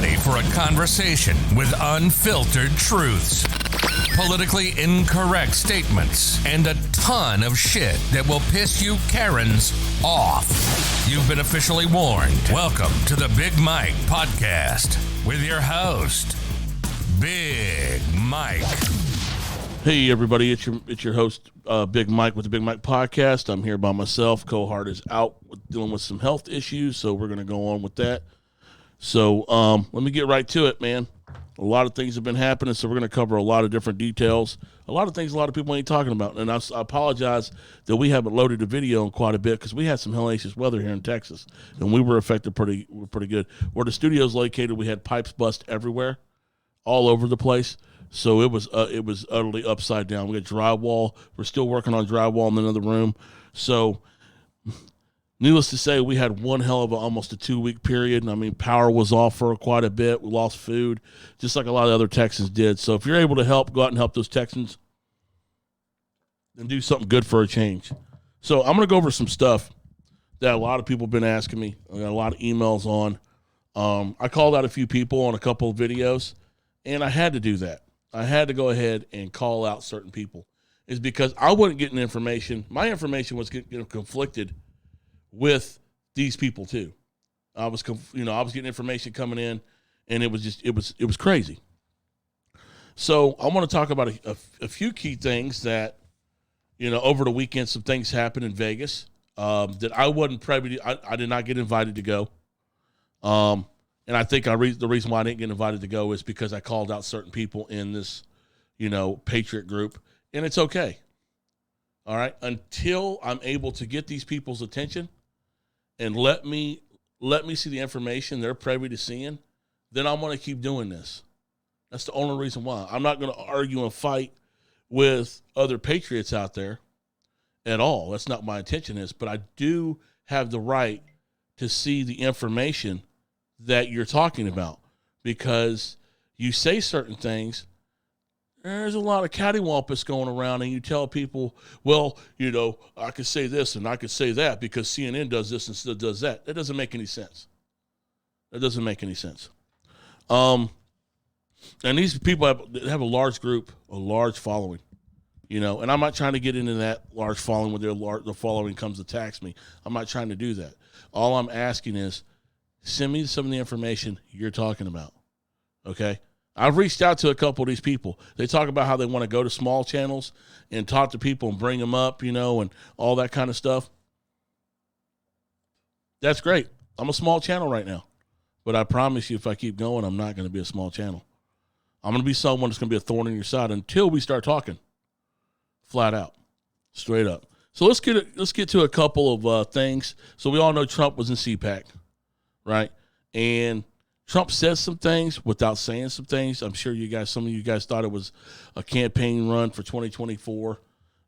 ready for a conversation with unfiltered truths, politically incorrect statements, and a ton of shit that will piss you Karens off. You've been officially warned. Welcome to the Big Mike Podcast with your host, Big Mike. Hey everybody, it's your host, Big Mike with the Big Mike Podcast. I'm here by myself. Cohart is out dealing with some health issues, so we're going to go on with that. So let me get right to it, man. A lot of things have been happening, so we're going to cover a lot of different details. A lot of things a lot of people ain't talking about, and I apologize that we haven't loaded the video in quite a bit because we had some hellacious weather here in Texas, and we were affected pretty good. Where the studio's located, we had pipes bust everywhere, all over the place. So it was utterly upside down. We had drywall. We're still working on drywall in another room. So needless to say, we had one hell of almost a 2-week period. And I mean, power was off for quite a bit. We lost food, just like a lot of other Texans did. So if you're able to help, go out and help those Texans and do something good for a change. So I'm going to go over some stuff that a lot of people have been asking me. I got a lot of emails on. I called out a few people on a couple of videos, and I had to do that. I had to go ahead and call out certain people. Is because I wasn't getting information. My information was getting conflicted with these people too. I was getting information coming in, and it was crazy. So I want to talk about a few key things that, over the weekend, some things happened in Vegas that I wasn't privy to. I did not get invited to go. And I think the reason why I didn't get invited to go is because I called out certain people in this, Patriot group, and it's okay. All right, until I'm able to get these people's attention and let me see the information they're privy to seeing, then I'm going to keep doing this. That's the only reason why. I'm not going to argue and fight with other patriots out there at all. That's not my intention is, but I do have the right to see the information that you're talking about, because you say certain things, there's a lot of cattywampus going around, and you tell people, well, I could say this and I could say that because CNN does this instead of does that. That doesn't make any sense. And these people have a large group, a large following, and I'm not trying to get into that large following where the following comes to tax me. I'm not trying to do that. All I'm asking is, send me some of the information you're talking about, okay? I've reached out to a couple of these people. They talk about how they want to go to small channels and talk to people and bring them up, and all that kind of stuff. That's great. I'm a small channel right now. But I promise you, if I keep going, I'm not going to be a small channel. I'm going to be someone that's going to be a thorn in your side until we start talking. Flat out. Straight up. So let's get to a couple of things. So we all know Trump was in CPAC. Right? And Trump says some things without saying some things. I'm sure some of you guys thought it was a campaign run for 2024.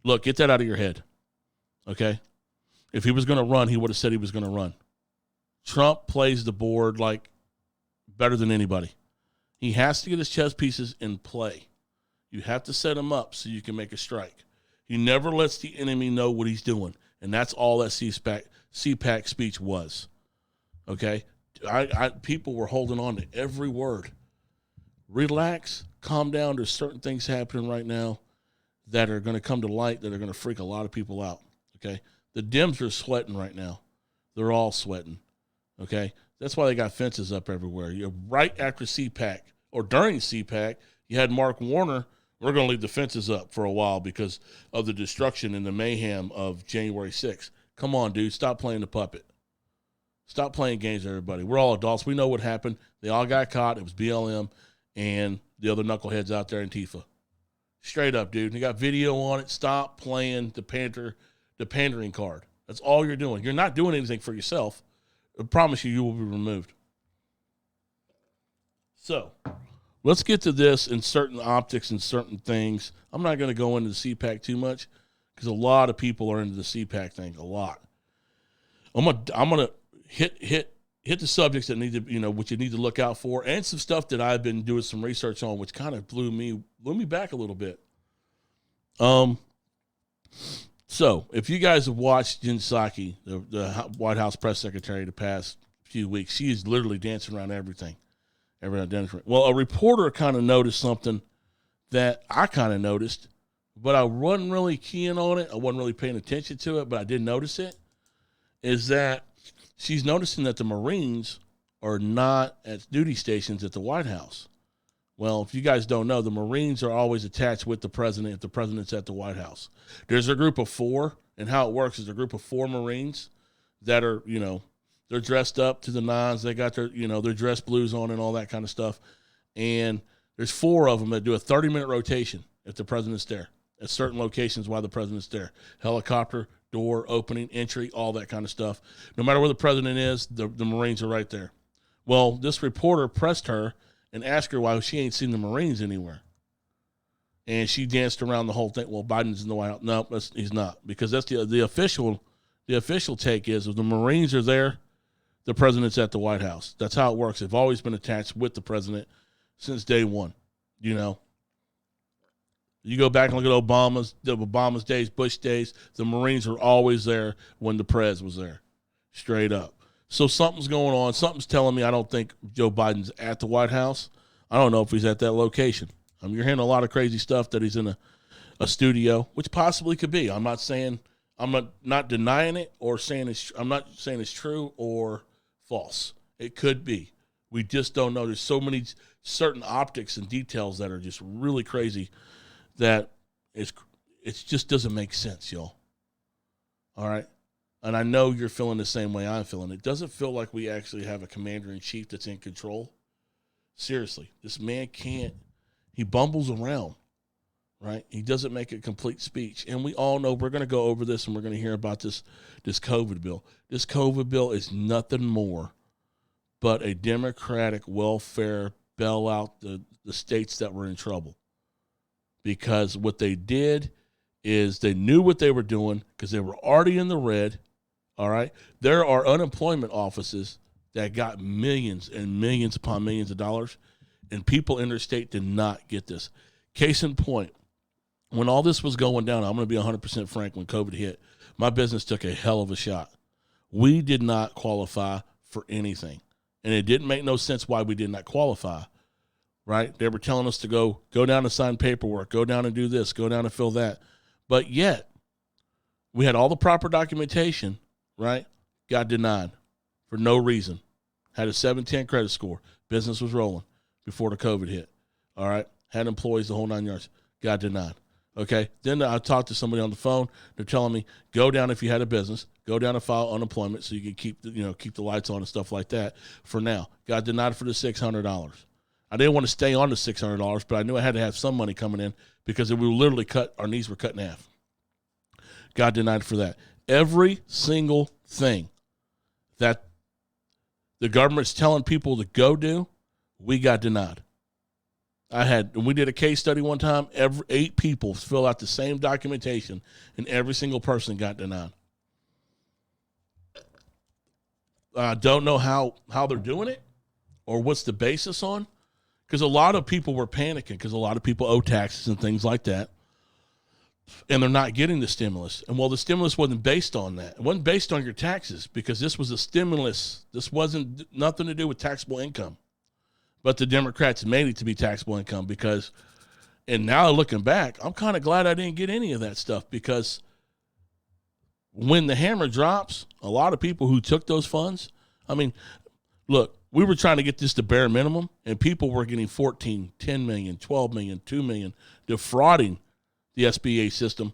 Look, get that out of your head. Okay? If he was going to run, he would have said he was going to run. Trump plays the board like better than anybody. He has to get his chess pieces in play. You have to set him up so you can make a strike. He never lets the enemy know what he's doing. And that's all that CPAC speech was. Okay, people were holding on to every word. Relax, calm down. There's certain things happening right now that are going to come to light that are going to freak a lot of people out. Okay, the Dems are sweating right now. They're all sweating. Okay, that's why they got fences up everywhere. Right after CPAC or during CPAC, you had Mark Warner. We're going to leave the fences up for a while because of the destruction and the mayhem of January 6th. Come on, dude, stop playing the puppet. Stop playing games, everybody. We're all adults. We know what happened. They all got caught. It was BLM and the other knuckleheads out there in Antifa. Straight up, dude. You got video on it. Stop playing the pandering card. That's all you're doing. You're not doing anything for yourself. I promise you will be removed. So, let's get to this in certain optics and certain things. I'm not going to go into the CPAC too much because a lot of people are into the CPAC thing. A lot. I'm gonna hit the subjects that need to, which you need to look out for, and some stuff that I've been doing some research on, which kind of blew me back a little bit. So if you guys have watched Jen Psaki, the White House press secretary, the past few weeks, she is literally dancing around everything. Every identity. Well, a reporter kind of noticed something that I kind of noticed, but I wasn't really keying on it. I wasn't really paying attention to it, but I did notice it, is that she's noticing that the Marines are not at duty stations at the White House. Well, if you guys don't know, the Marines are always attached with the president if the president's at the White House. There's a group of 4, and how it works is a group of 4 Marines that are, they're dressed up to the nines. They got their, their dress blues on and all that kind of stuff. And there's 4 of them that do a 30-minute rotation if the president's there at certain locations while the president's there. Helicopter, door, opening, entry, all that kind of stuff. No matter where the president is, the Marines are right there. Well, this reporter pressed her and asked her why she ain't seen the Marines anywhere. And she danced around the whole thing. Well, Biden's in the White House. No, he's not, because that's the official take is if the Marines are there, the president's at the White House. That's how it works. They've always been attached with the president since day one. You go back and look at Obama's days, Bush days, the Marines were always there when the prez was there, straight up. So something's going on. Something's telling me I don't think Joe Biden's at the White House. I don't know if he's at that location. You're hearing a lot of crazy stuff that he's in a studio, which possibly could be. I'm not denying it or saying I'm not saying it's true or false. It could be. We just don't know. There's so many certain optics and details that are just really crazy that it just doesn't make sense, y'all. All right? And I know you're feeling the same way I'm feeling. It doesn't feel like we actually have a commander-in-chief that's in control. Seriously, this man can't. He bumbles around, right? He doesn't make a complete speech. And we all know we're going to go over this and we're going to hear about this COVID bill. This COVID bill is nothing more but a Democratic welfare bailout the states that were in trouble. Because what they did is they knew what they were doing because they were already in the red, all right? There are unemployment offices that got millions and millions upon millions of dollars, and people in their state did not get this. Case in point, when all this was going down, I'm going to be 100% frank, when COVID hit, my business took a hell of a shot. We did not qualify for anything, and it didn't make no sense why we did not qualify, right? They were telling us to go down and sign paperwork, go down and do this, go down and fill that. But yet, we had all the proper documentation, right? Got denied for no reason. Had a 710 credit score. Business was rolling before the COVID hit. All right? Had employees the whole 9 yards. Got denied. Okay? Then I talked to somebody on the phone. They're telling me, go down if you had a business. Go down and file unemployment so you can keep the lights on and stuff like that for now. Got denied for the $600. I didn't want to stay on the $600, but I knew I had to have some money coming in because we were literally our knees were cut in half. Got denied for that. Every single thing that the government's telling people to go do, we got denied. We did a case study one time. 8 people fill out the same documentation, and every single person got denied. I don't know how they're doing it or what's the basis on, because a lot of people were panicking because a lot of people owe taxes and things like that, and they're not getting the stimulus. And, well, the stimulus wasn't based on that. It wasn't based on your taxes because this was a stimulus. This wasn't nothing to do with taxable income. But the Democrats made it to be taxable income because, and now looking back, I'm kind of glad I didn't get any of that stuff, because when the hammer drops, a lot of people who took those funds, look, we were trying to get this to bare minimum, and people were getting 14, 10 million, 12 million, 2 million, defrauding the SBA system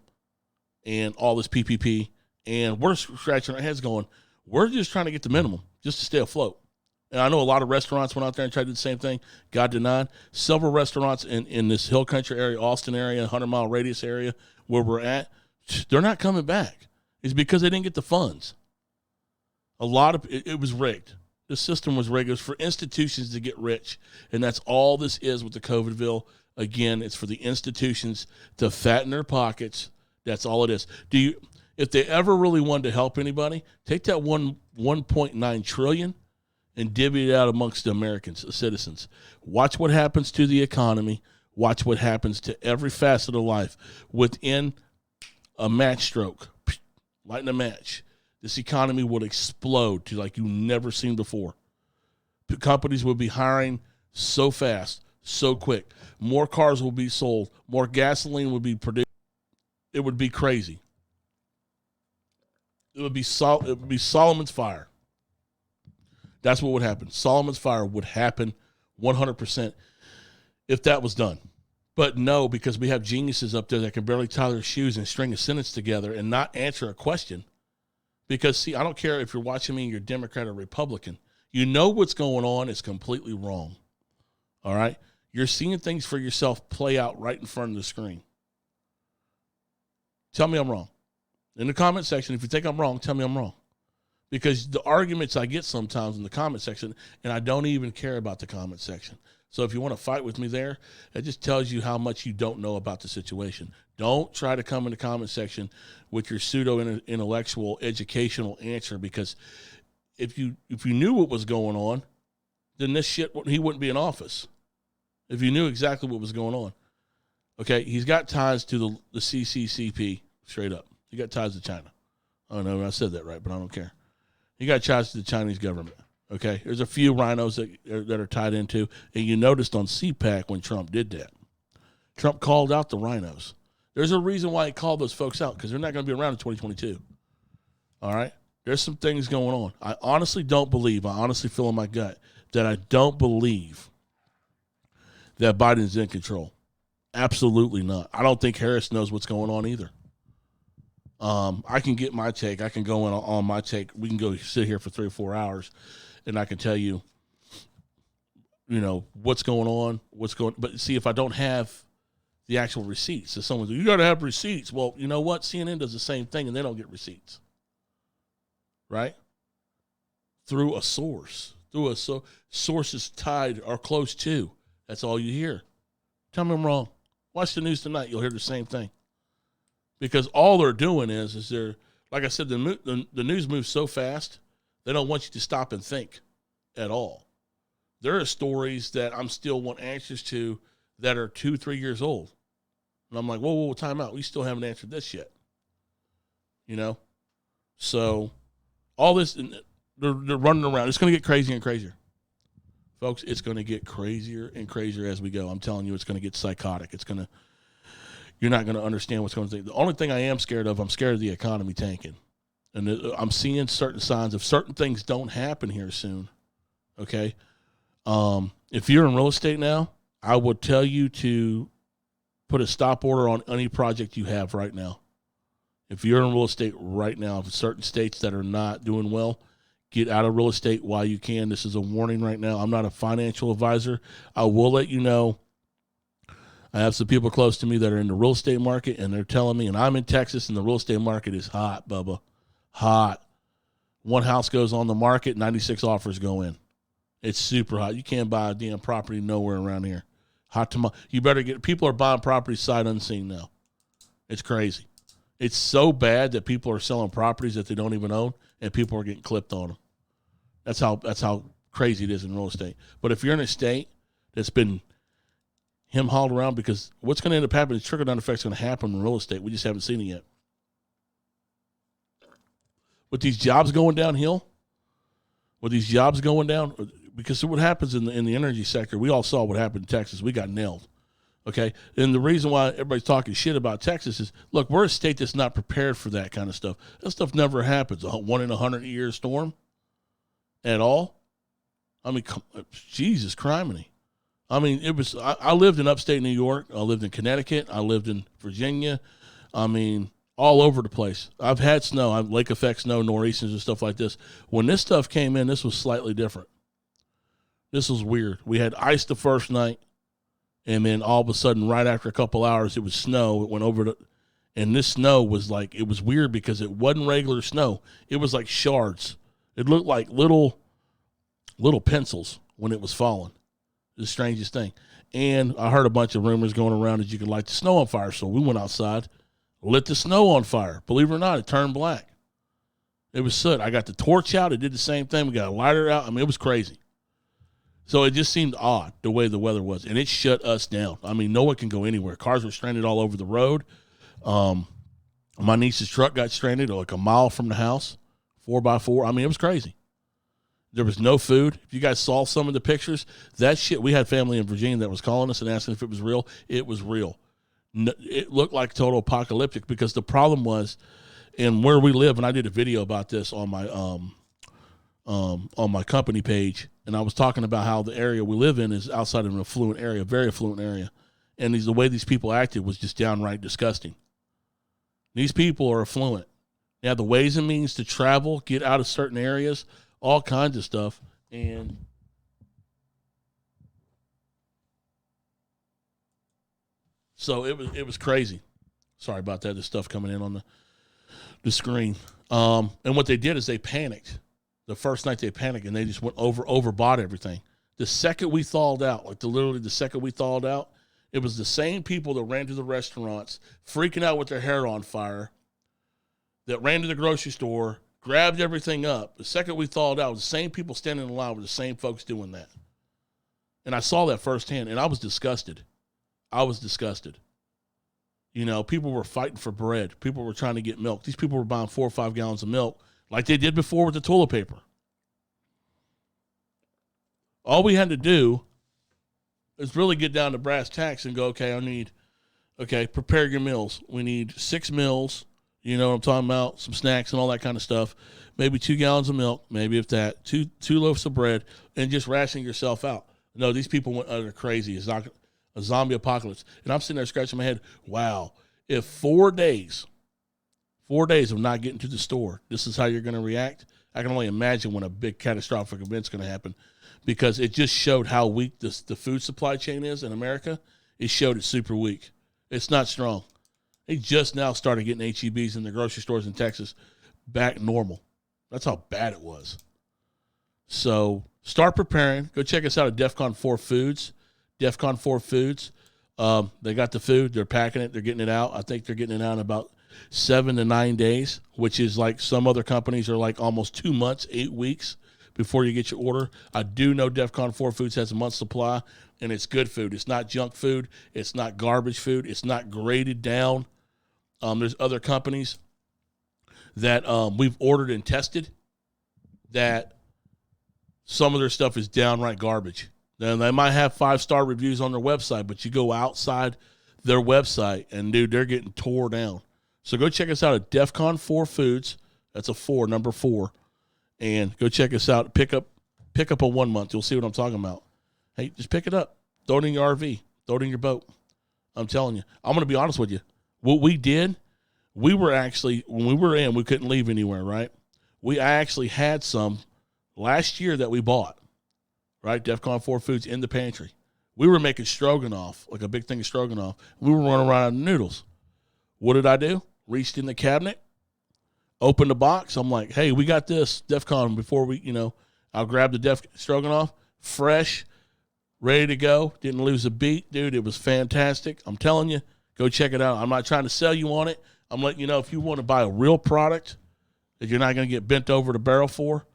and all this PPP. And we're scratching our heads going, we're just trying to get the minimum just to stay afloat. And I know a lot of restaurants went out there and tried to do the same thing, got denied. Several restaurants in this Hill Country area, Austin area, 100-mile radius area where we're at, they're not coming back. It's because they didn't get the funds. It was rigged. The system was rigged. It was for institutions to get rich, and that's all this is with the COVID bill. Again, it's for the institutions to fatten their pockets. That's all it is. If they ever really wanted to help anybody, take that $1.9 trillion and divvy it out amongst the Americans, the citizens. Watch what happens to the economy. Watch what happens to every facet of life within a match stroke. Lighting a match. This economy would explode to like you've never seen before. Companies would be hiring so fast, so quick. More cars will be sold. More gasoline would be produced. It would be crazy. It would be Solomon's fire. That's what would happen. Solomon's fire would happen 100% if that was done. But no, because we have geniuses up there that can barely tie their shoes and string a sentence together and not answer a question. Because, see, I don't care if you're watching me and you're Democrat or Republican. You know what's going on is completely wrong. All right? You're seeing things for yourself play out right in front of the screen. Tell me I'm wrong. In the comment section, if you think I'm wrong, tell me I'm wrong. Because the arguments I get sometimes in the comment section, and I don't even care about the comment section. So if you want to fight with me there, it just tells you how much you don't know about the situation. Don't try to come in the comment section with your pseudo-intellectual educational answer, because if you knew what was going on, then he wouldn't be in office. If you knew exactly what was going on. Okay, he's got ties to the CCCP, straight up. He got ties to China. I don't know if I said that right, but I don't care. He got ties to the Chinese government. Okay, there's a few rhinos that are tied into, and you noticed on CPAC when Trump did that. Trump called out the rhinos. There's a reason why he called those folks out, because they're not going to be around in 2022. All right? There's some things going on. I honestly feel in my gut that I don't believe that Biden's in control. Absolutely not. I don't think Harris knows what's going on either. I can get my take. I can go in on my take. We can go sit here for 3 or 4 hours, and I can tell you, what's going on, But see, if I don't have the actual receipts, so someone says, you got to have receipts. Well, you know what? CNN does the same thing, and they don't get receipts, right? Through a source, sources tied or close to. That's all you hear. Tell me I'm wrong. Watch the news tonight. You'll hear the same thing. Because all they're doing is they're, like I said, the news moves so fast, they don't want you to stop and think at all. There are stories that I'm still want answers to that are 2-3 years old. And I'm like, whoa, time out. We still haven't answered this yet. So all this, they're running around. It's going to get crazier and crazier. Folks, it's going to get crazier and crazier as we go. I'm telling you, it's going to get psychotic. You're not going to understand what's going on. The only thing I am scared of, I'm scared of the economy tanking. And I'm seeing certain signs of certain things don't happen here soon. Okay? If you're in real estate now, I would tell you to put a stop order on any project you have right now. If you're in real estate right now, for certain states that are not doing well, get out of real estate while you can. This is a warning right now. I'm not a financial advisor. I will let you know. I have some people close to me that are in the real estate market, and they're telling me, and I'm in Texas, and the real estate market is hot, Bubba. Hot. One house goes on the market, 96 offers go in. It's super hot. You can't buy a damn property nowhere around here. Hot tomorrow. You better people are buying properties sight unseen now. It's crazy. It's so bad that people are selling properties that they don't even own, and people are getting clipped on them. That's how crazy it is in real estate. But if you're in a state that's been hauled around, because what's going to end up happening is trickle-down effect's going to happen in real estate. We just haven't seen it yet. With these jobs going downhill, because of what happens in the energy sector, we all saw what happened in Texas. We got nailed. Okay? And the reason why everybody's talking shit about Texas is, look, we're a state that's not prepared for that kind of stuff. That stuff never happens. A 1 in 100-year storm at all. I mean, Jesus criminy. I mean, I lived in upstate New York. I lived in Connecticut. I lived in Virginia. I mean, all over the place. I've had snow. Lake effect snow, nor'easters and stuff like this. When this stuff came in, this was slightly different. This was weird. We had ice the first night, and then all of a sudden, right after a couple hours, it was snow. It went over and this snow was like, it was weird because it wasn't regular snow. It was like shards. It looked like little pencils when it was falling. The strangest thing. And I heard a bunch of rumors going around that you could light the snow on fire. So we went outside, lit the snow on fire. Believe it or not, it turned black. It was soot. I got the torch out. It did the same thing. We got a lighter out. I mean, it was crazy. So it just seemed odd the way the weather was. And it shut us down. I mean, no one can go anywhere. Cars were stranded all over the road. My niece's truck got stranded like a mile from the house, 4x4. I mean, it was crazy. There was no food. If you guys saw some of the pictures, that shit, we had family in Virginia that was calling us and asking if it was real. It was real. No, it looked like total apocalyptic because the problem was, and where we live, and I did a video about this on my company page, and I was talking about how the area we live in is outside of an affluent area, very affluent area, and the way these people acted was just downright disgusting. These people are affluent. They have the ways and means to travel, get out of certain areas, all kinds of stuff, and so it was crazy. Sorry about that. There's stuff coming in on the screen. And what they did is they panicked. The first night they panicked, and they just went overbought everything. The second we thawed out, literally the second we thawed out, it was the same people that ran to the restaurants, freaking out with their hair on fire, that ran to the grocery store, grabbed everything up. The second we thawed out, the same people standing in line were the same folks doing that. And I saw that firsthand, and I was disgusted. You know, people were fighting for bread. People were trying to get milk. These people were buying 4 or 5 gallons of milk like they did before with the toilet paper. All we had to do is really get down to brass tacks and go, prepare your meals. We need 6 meals. You know what I'm talking about? Some snacks and all that kind of stuff. Maybe 2 gallons of milk, maybe if that, two loaves of bread, and just rationing yourself out. No, these people went utter crazy. It's not a zombie apocalypse. And I'm sitting there scratching my head. Wow. If 4 days of not getting to the store, this is how you're going to react, I can only imagine when a big catastrophic event's going to happen, because it just showed how weak the food supply chain is in America. It showed it's super weak. It's not strong. They just now started getting H-E-Bs in the grocery stores in Texas back normal. That's how bad it was. So start preparing. Go check us out at DEFCON 4 Foods. DEFCON 4 Foods. They got the food. They're packing it. They're getting it out. I think they're getting it out in about 7 to 9 days, which is like some other companies are like almost 2 months, 8 weeks before you get your order. I do know DEFCON 4 Foods has a month's supply, and it's good food. It's not junk food. It's not garbage food. It's not graded down. There's other companies that we've ordered and tested that some of their stuff is downright garbage. Now, they might have 5-star reviews on their website, but you go outside their website, and, dude, they're getting tore down. So go check us out at DEFCON 4 Foods. That's a 4, number 4. And go check us out. Pick up a 1 month. You'll see what I'm talking about. Hey, just pick it up. Throw it in your RV. Throw it in your boat. I'm telling you. I'm going to be honest with you. What we did, we were actually, when we were in, we couldn't leave anywhere, right? I actually had some last year that we bought, right? DEFCON 4 Foods in the pantry. We were making stroganoff, like a big thing of stroganoff. We were running around out of noodles. What did I do? Reached in the cabinet, opened the box. I'm like, hey, we got this DEFCON before I'll grab the stroganoff, fresh, ready to go. Didn't lose a beat, dude. It was fantastic. I'm telling you. Go check it out. I'm not trying to sell you on it. I'm letting you know if you want to buy a real product that you're not going to get bent over the barrel for,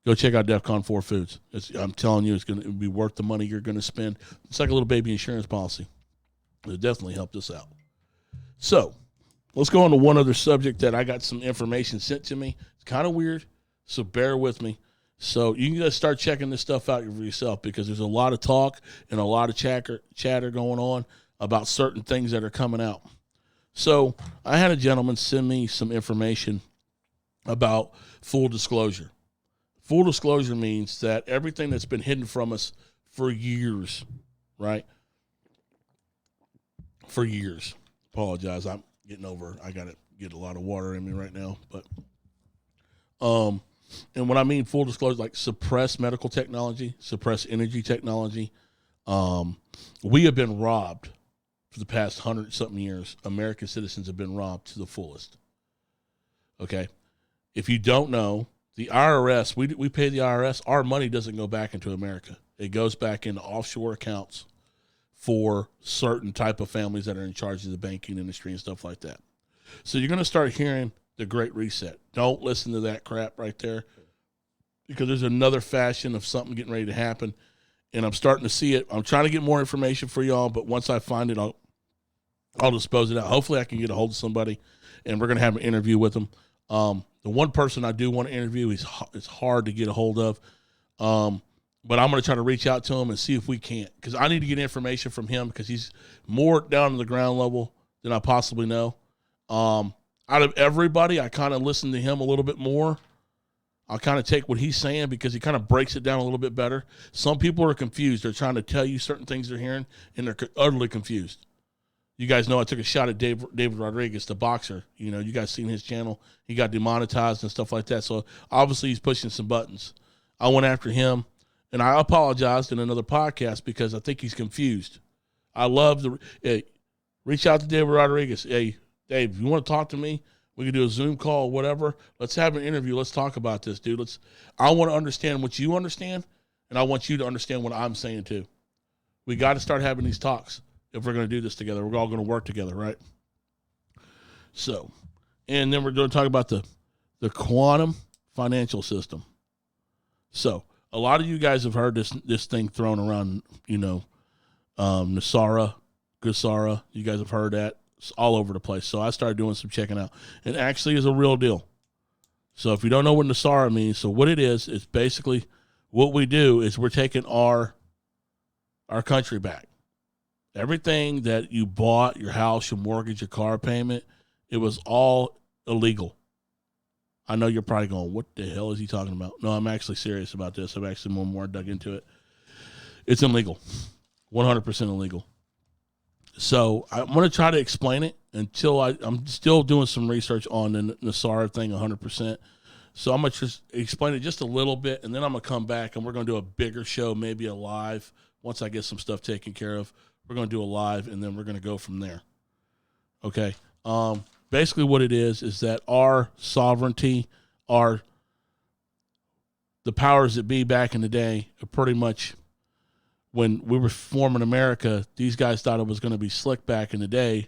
go check out DEFCON 4 Foods. I'm telling you, it'll be worth the money you're going to spend. It's like a little baby insurance policy. It definitely helped us out. So let's go on to one other subject that I got some information sent to me. It's kind of weird, so bear with me. So you can just start checking this stuff out for yourself, because there's a lot of talk and a lot of chatter going on about certain things that are coming out. So I had a gentleman send me some information about full disclosure. Full disclosure means that everything that's been hidden from us for years, right? For years. Apologize. I'm getting over. I got to get a lot of water in me right now. But, and when I mean full disclosure, like suppress medical technology, suppress energy technology, we have been robbed. For the past 100-something years, American citizens have been robbed to the fullest. Okay? If you don't know, the IRS, we pay the IRS. Our money doesn't go back into America. It goes back into offshore accounts for certain type of families that are in charge of the banking industry and stuff like that. So you're going to start hearing the Great Reset. Don't listen to that crap right there, because there's another fashion of something getting ready to happen, and I'm starting to see it. I'm trying to get more information for y'all, but once I find it, I'll dispose it out. Hopefully I can get a hold of somebody, and we're going to have an interview with them. The one person I do want to interview is hard to get a hold of. But I'm going to try to reach out to him and see if we can't, because I need to get information from him because he's more down to the ground level than I possibly know. Out of everybody, I kind of listen to him a little bit more. I'll kind of take what he's saying because he kind of breaks it down a little bit better. Some people are confused. They're trying to tell you certain things they're hearing, and they're utterly confused. You guys know I took a shot at David Rodriguez, the boxer. You know, you guys seen his channel. He got demonetized and stuff like that. So, obviously, he's pushing some buttons. I went after him, and I apologized in another podcast because I think he's confused. I love reach out to David Rodriguez. Hey, Dave, if you want to talk to me, we can do a Zoom call or whatever. Let's have an interview. Let's talk about this, dude. I want to understand what you understand, and I want you to understand what I'm saying too. We got to start having these talks if we're going to do this together. We're all going to work together, right? So, and then we're going to talk about the quantum financial system. So, a lot of you guys have heard this thing thrown around, you know, Nasara, Gusara. You guys have heard that. It's all over the place. So I started doing some checking out. It actually is a real deal. So if you don't know what Nasara means, so what it is, it's basically what we do is we're taking our country back. Everything that you bought, your house, your mortgage, your car payment, it was all illegal. I know you're probably going, what the hell is he talking about? No, I'm actually serious about this. I've actually more dug into it. It's illegal. 100% illegal. So I'm going to try to explain it until I'm still doing some research on the Nasara thing 100%. So I'm going to just explain it just a little bit, and then I'm going to come back, and we're going to do a bigger show, maybe a live. Once I get some stuff taken care of, we're going to do a live, and then we're going to go from there. Okay? Basically what it is that our sovereignty, the powers that be back in the day are pretty much, when we were forming America, these guys thought it was going to be slick back in the day,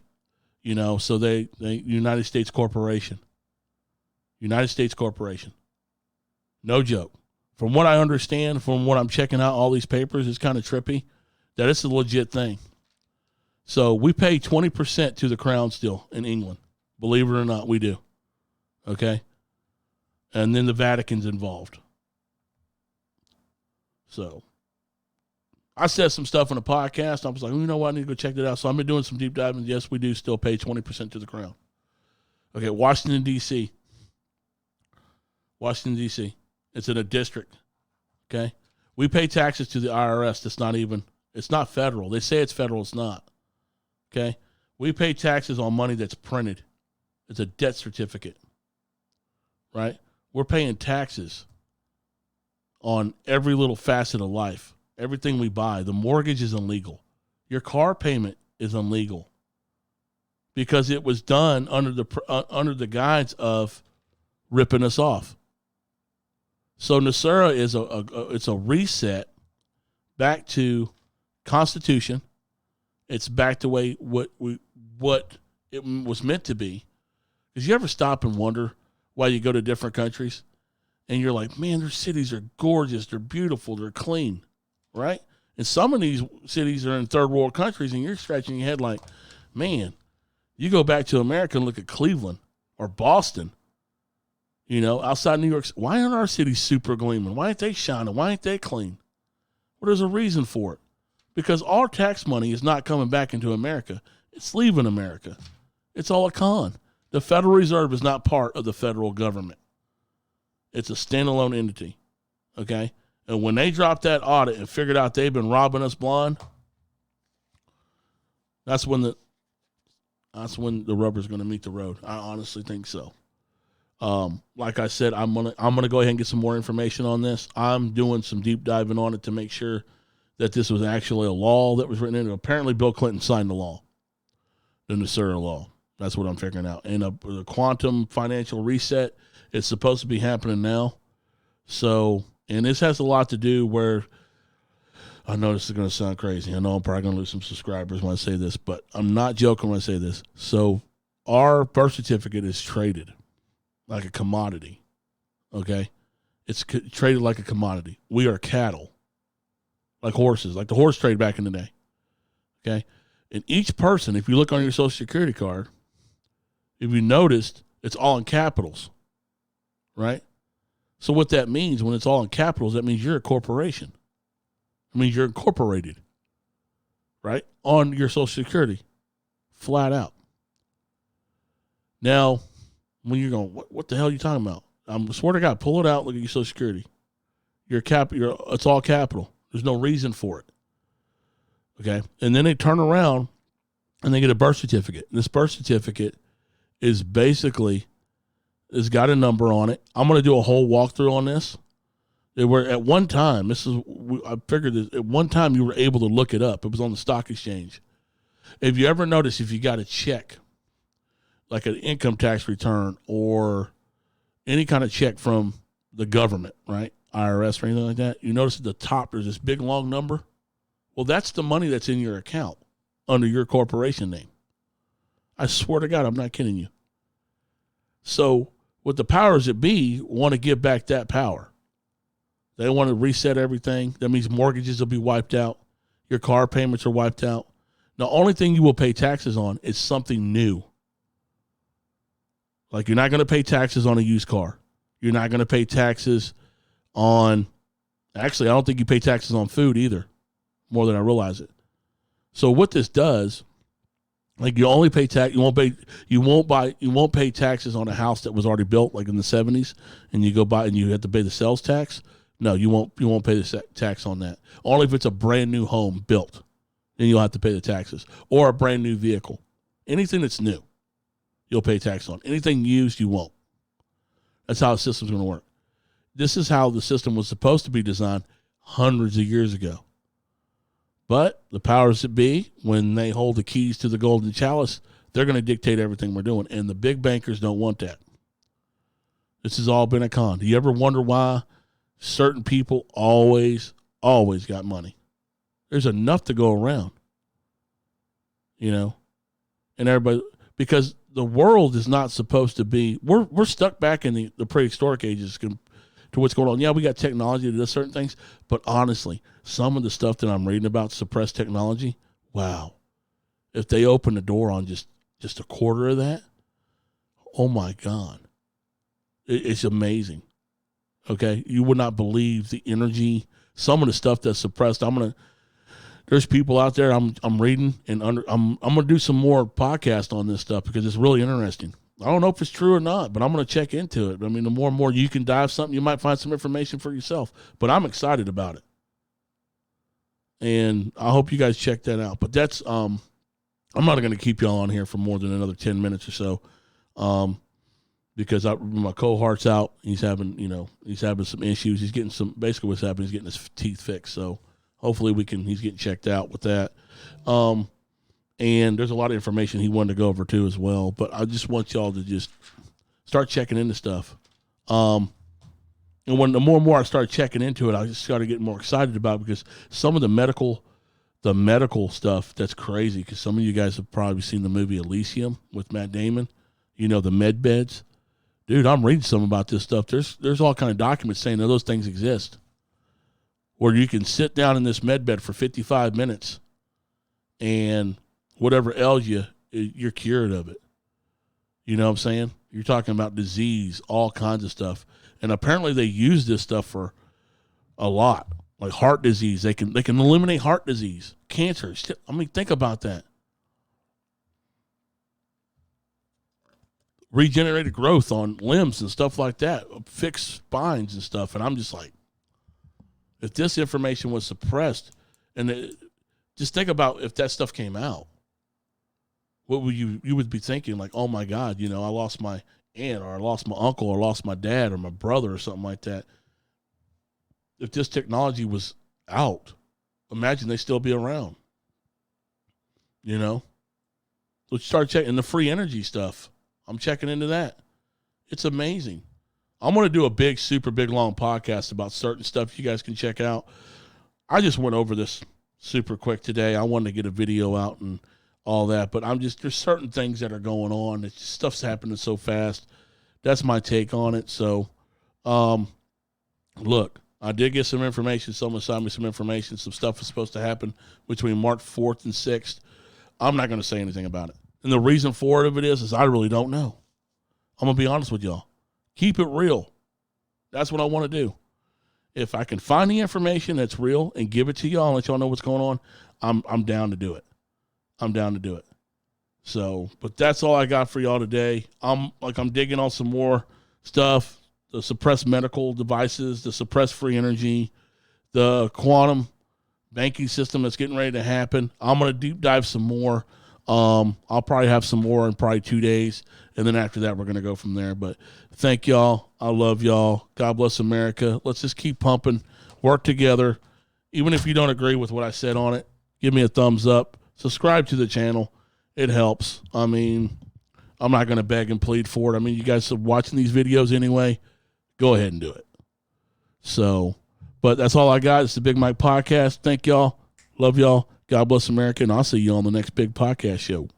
you know, so they United States Corporation. No joke. From what I understand, from what I'm checking out, all these papers, it's kind of trippy, that it's a legit thing. So we pay 20% to the crown still in England. Believe it or not, we do. Okay? And then the Vatican's involved. So I said some stuff on a podcast. I was like, you know what? I need to go check that out. So I've been doing some deep diving. Yes, we do still pay 20% to the crown. Okay, Washington, D.C. It's in a district. Okay? We pay taxes to the IRS. It's not federal. They say it's federal. It's not. Okay? We pay taxes on money that's printed. It's a debt certificate. Right? We're paying taxes on every little facet of life. Everything we buy. The mortgage is illegal. Your car payment is illegal because it was done under the guise of ripping us off. So Nasara is it's a reset back to Constitution. It's back to what it was meant to be. Because you ever stop and wonder why you go to different countries and you're like, man, their cities are gorgeous, they're beautiful, they're clean, right? And some of these cities are in third world countries and you're scratching your head like, man, you go back to America and look at Cleveland or Boston, you know, outside New York. Why aren't our cities super gleaming? Why aren't they shining? Why aren't they clean? Well, there's a reason for it. Because our tax money is not coming back into America. It's leaving America. It's all a con. The Federal Reserve is not part of the federal government. It's a standalone entity, okay? And when they dropped that audit and figured out they've been robbing us blind, that's when the rubber's going to meet the road. I honestly think so. Like I said, I'm gonna go ahead and get some more information on this. I'm doing some deep diving on it to make sure that this was actually a law that was written in. Apparently, Bill Clinton signed the law, the Nasara law. That's what I'm figuring out. And the quantum financial reset is supposed to be happening now. So, and this has a lot to do where, I know this is going to sound crazy. I know I'm probably going to lose some subscribers when I say this, but I'm not joking when I say this. So, our birth certificate is traded like a commodity, okay? It's traded like a commodity. We are cattle, like horses, like the horse trade back in the day, okay? And each person, if you look on your Social Security card, if you noticed, it's all in capitals. right? So what that means when it's all in capitals, that means you're a corporation. It means you're incorporated, right, on your Social Security, flat out. Now, when you're going, what the hell are you talking about? I swear to God, pull it out, look at your Social Security. It's all capital. There's no reason for it. Okay? And then they turn around and they get a birth certificate. And this birth certificate is basically, it's got a number on it. I'm going to do a whole walkthrough on this. They were at one time, I figured this, at one time you were able to look it up. It was on the stock exchange. If you ever notice, if you got a check, like an income tax return or any kind of check from the government, right? IRS or anything like that, you notice at the top there's this big long number. Well, that's the money that's in your account under your corporation name. I swear to God, I'm not kidding you. So what the powers that be want to give back that power. They want to reset everything. That means mortgages will be wiped out. Your car payments are wiped out. The only thing you will pay taxes on is something new. Like you're not going to pay taxes on a used car. You're not going to pay taxes on, actually, I don't think you pay taxes on food either, more than I realize it. So what this does, like you only pay tax, you won't pay taxes on a house that was already built like in the 70s and you go buy and you have to pay the sales tax. No, you won't pay the tax on that. Only if it's a brand new home built, then you'll have to pay the taxes, or a brand new vehicle. Anything that's new, you'll pay tax on. Anything used, you won't. That's how the system's going to work. This is how the system was supposed to be designed hundreds of years ago. But the powers that be, when they hold the keys to the golden chalice, they're going to dictate everything we're doing. And the big bankers don't want that. This has all been a con. Do you ever wonder why certain people always got money? There's enough to go around, and everybody, because the world is not supposed to be, we're stuck back in the prehistoric ages to what's going on. Yeah, we got technology that does certain things, but honestly, some of the stuff that I'm reading about suppressed technology, wow. If they open the door on just a quarter of that, oh my God. It's amazing. Okay? You would not believe the energy, some of the stuff that's suppressed. There's people out there I'm reading, and I'm going to do some more podcasts on this stuff because it's really interesting. I don't know if it's true or not, but I'm going to check into it. I mean, the more and more you can dive something, you might find some information for yourself. But I'm excited about it. And I hope you guys check that out. But that's, I'm not going to keep y'all on here for more than another 10 minutes or so. Because my cohort's out. He's having some issues. He's getting basically what's happening, he's getting his teeth fixed. So hopefully he's getting checked out with that. And there's a lot of information he wanted to go over too as well. But I just want y'all to just start checking into stuff. And when the more and more I started checking into it, I just started getting more excited about it because some of the medical stuff, that's crazy. Because some of you guys have probably seen the movie Elysium with Matt Damon. The med beds. Dude, I'm reading some about this stuff. There's all kind of documents saying that those things exist. Where you can sit down in this med bed for 55 minutes and whatever ails you, you're cured of it. You know what I'm saying? You're talking about disease, all kinds of stuff. And apparently they use this stuff for a lot. Like heart disease. They can eliminate heart disease, cancer. I mean, think about that. Regenerated growth on limbs and stuff like that. Fixed spines and stuff. And I'm just like, if this information was suppressed, just think about if that stuff came out. What would you would be thinking? Like, oh my God, I lost my aunt, or I lost my uncle, or lost my dad, or my brother, or something like that. If this technology was out, imagine they still be around. Let's start checking the free energy stuff. I'm checking into that. It's amazing. I'm going to do a super big, long podcast about certain stuff you guys can check out. I just went over this super quick today. I wanted to get a video out and all that, but there's certain things that are going on. Stuff's happening so fast. That's my take on it. So, look, I did get some information. Someone sent me some information. Some stuff is supposed to happen between March 4th and 6th. I'm not going to say anything about it. And the reason for it is I really don't know. I'm going to be honest with y'all. Keep it real. That's what I want to do. If I can find the information that's real and give it to y'all and let y'all know what's going on, I'm down to do it. I'm down to do it. So, but that's all I got for y'all today. I'm digging on some more stuff, the suppressed medical devices, the suppressed free energy, the quantum banking system that's getting ready to happen. I'm going to deep dive some more. I'll probably have some more in probably 2 days. And then after that, we're going to go from there. But thank y'all. I love y'all. God bless America. Let's just keep pumping, work together. Even if you don't agree with what I said on it, give me a thumbs up. Subscribe to the channel. It helps. I mean, I'm not going to beg and plead for it. I mean, you guys are watching these videos anyway. Go ahead and do it. So, but that's all I got. It's the Big Mike Podcast. Thank y'all. Love y'all. God bless America. And I'll see you on the next big podcast show.